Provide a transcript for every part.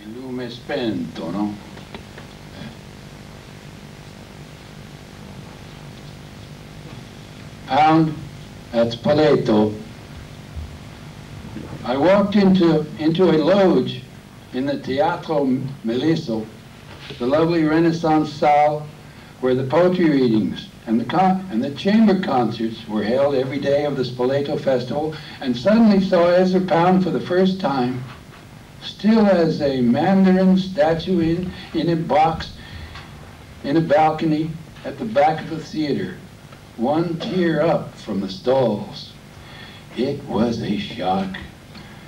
il lume spento, no? Found at Spoleto. I walked into a lodge in the Teatro Melisso, the lovely Renaissance salle where the poetry readings and the chamber concerts were held every day of the Spoleto Festival, and suddenly saw Ezra Pound for the first time, still as a Mandarin statue in a box in a balcony at the back of the theater, one tier up from the stalls. It was a shock,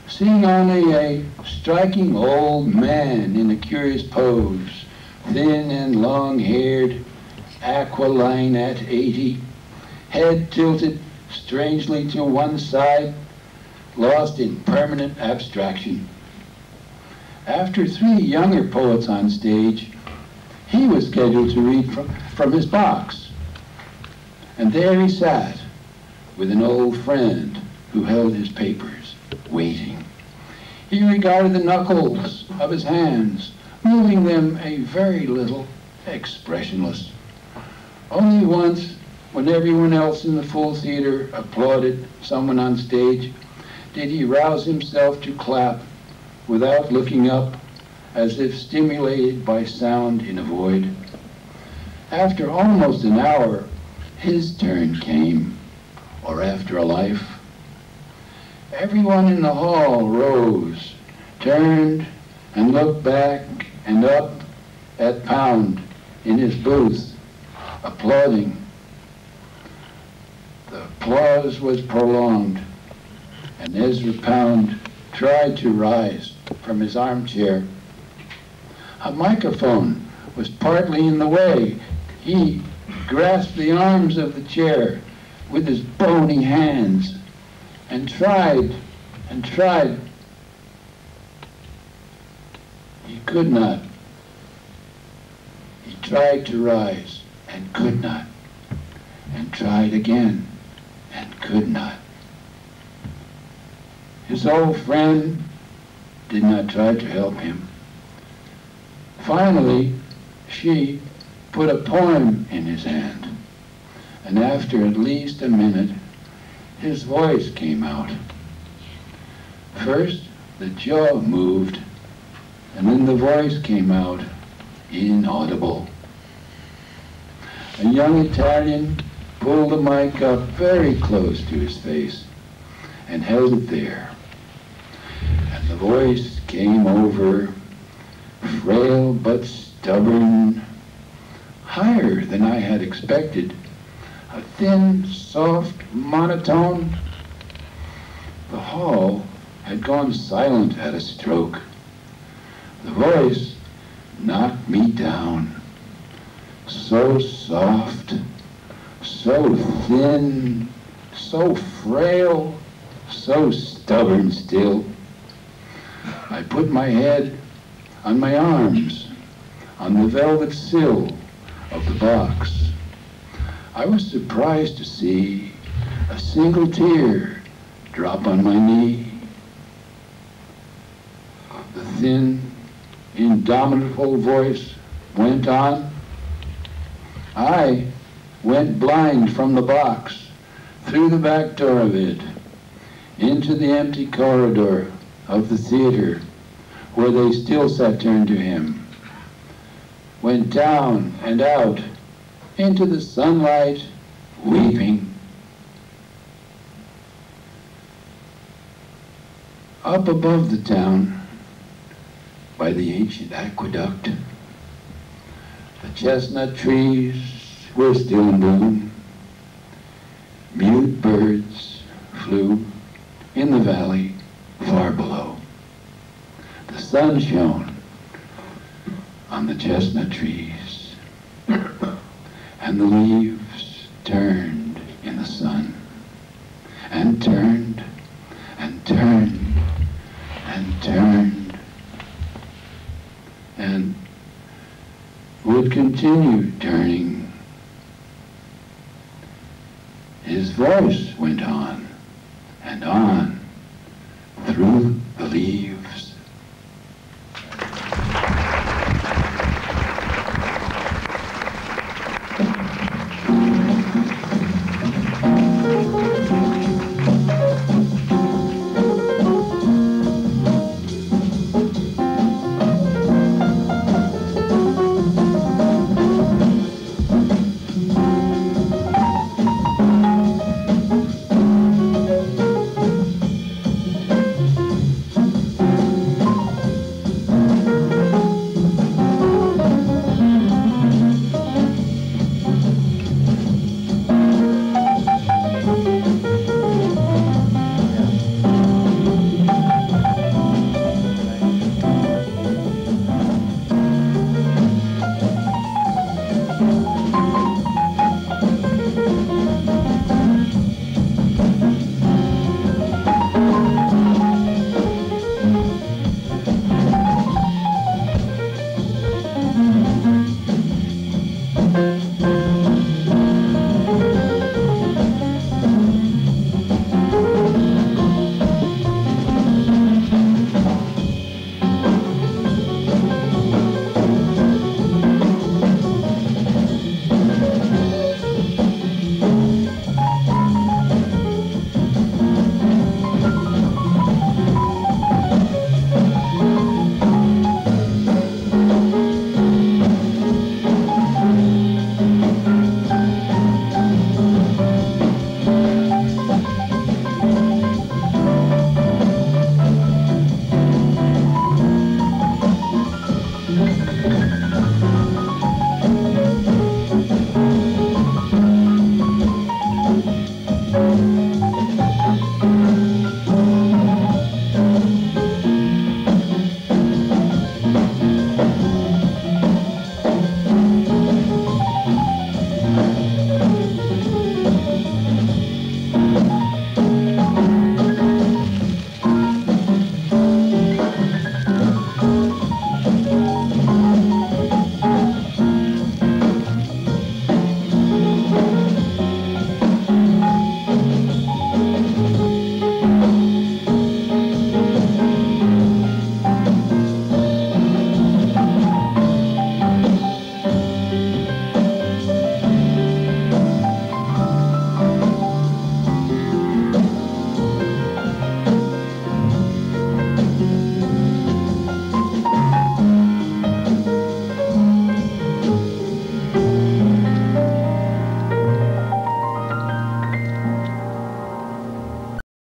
seeing only a striking old man in a curious pose, thin and long-haired, aquiline at 80, head tilted strangely to one side, lost in permanent abstraction. After 3 younger poets on stage, he was scheduled to read from his box. And there he sat, with an old friend who held his papers, waiting. He regarded the knuckles of his hands, moving them a very little, expressionless. Only once, when everyone else in the full theater applauded someone on stage, did he rouse himself to clap without looking up, as if stimulated by sound in a void. After almost an hour, his turn came, or after a life. Everyone in the hall rose, turned, and looked back and up at Pound in his booth, applauding. The applause was prolonged, and Ezra Pound tried to rise from his armchair. A microphone was partly in the way. He grasped the arms of the chair with his bony hands and tried and tried. He could not. He tried to rise and could not, and tried again and could not. His old friend did not try to help him. Finally, she put a poem in his hand, and after at least a minute, his voice came out. First, the jaw moved, and then the voice came out, inaudible. A young Italian pulled the mic up very close to his face and held it there. And the voice came over, frail but stubborn, higher than I had expected, a thin, soft monotone. The hall had gone silent at a stroke. The voice knocked me down, so soft, so thin, so frail, so stubborn still. I put my head on my arms, on the velvet sill of the box. I was surprised to see a single tear drop on my knee. The thin, indomitable voice went on. I went blind from the box, through the back door of it, into the empty corridor of the theater, where they still sat turned to him, went down and out into the sunlight, weeping. Up above the town, by the ancient aqueduct, the chestnut trees were still in bloom. Mute birds flew in the valley far below. The sun shone on the chestnut trees, and the leaves turned in the sun, and turned, and turned, and turned, and would continue turning. His voice went on and on through the leaves.